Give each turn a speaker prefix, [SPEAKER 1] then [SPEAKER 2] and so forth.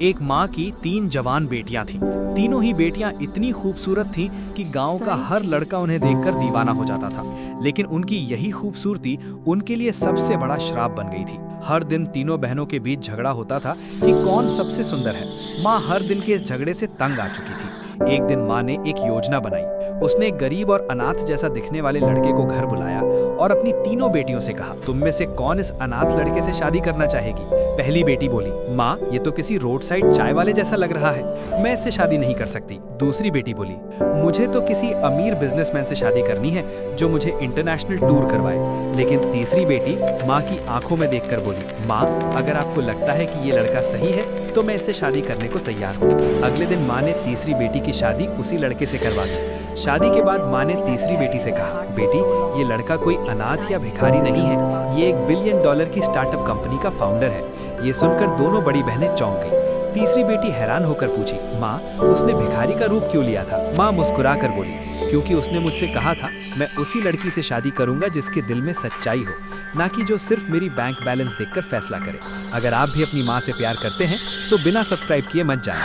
[SPEAKER 1] एक माँ की 3 जवान बेटियां थीं। तीनों ही बेटियां इतनी खूबसूरत थीं कि गांव का हर लड़का उन्हें देखकर दीवाना हो जाता था। लेकिन उनकी यही खूबसूरती उनके लिए सबसे बड़ा श्राप बन गई थी। हर दिन तीनों बहनों के बीच झगड़ा होता था कि कौन सबसे सुंदर है। माँ हर दिन के इस झगड़े से तंग आ चुकी थी। एक दिन माँ ने एक योजना बनाई। उसने एक गरीब और अनाथ जैसा दिखने वाले लड़के को घर बुलाया और अपनी तीनों बेटियों से कहा, तुम में से कौन इस अनाथ लड़के से शादी करना चाहेगी? पहली बेटी बोली, माँ ये तो किसी रोड साइड चाय वाले जैसा लग रहा है, मैं इससे शादी नहीं कर सकती। दूसरी बेटी बोली, मुझे तो किसी अमीर बिजनेसमैन से शादी करनी है जो मुझे इंटरनेशनल टूर करवाए। लेकिन तीसरी बेटी माँ की आंखों में देखकर बोली, माँ अगर आपको लगता है कि ये लड़का सही है तो मैं इससे शादी करने को तैयार हूँ। अगले दिन माँ ने तीसरी बेटी की शादी उसी लड़के से करवा दी। शादी के बाद माँ ने तीसरी बेटी से कहा, बेटी ये लड़का कोई अनाथ या भिखारी नहीं है, ये $1 बिलियन की स्टार्टअप कंपनी का फाउंडर है। ये सुनकर दोनों बड़ी बहनें चौंक गईं। तीसरी बेटी हैरान होकर पूछी, माँ उसने भिखारी का रूप क्यों लिया था? माँ मुस्कुराकर बोली, क्योंकि उसने मुझसे कहा था मैं उसी लड़की से शादी करूंगा जिसके दिल में सच्चाई हो, ना कि जो सिर्फ मेरी बैंक बैलेंस देखकर फैसला करे। अगर आप भी अपनी माँ से प्यार करते हैं तो बिना सब्सक्राइब किए मत जाएं।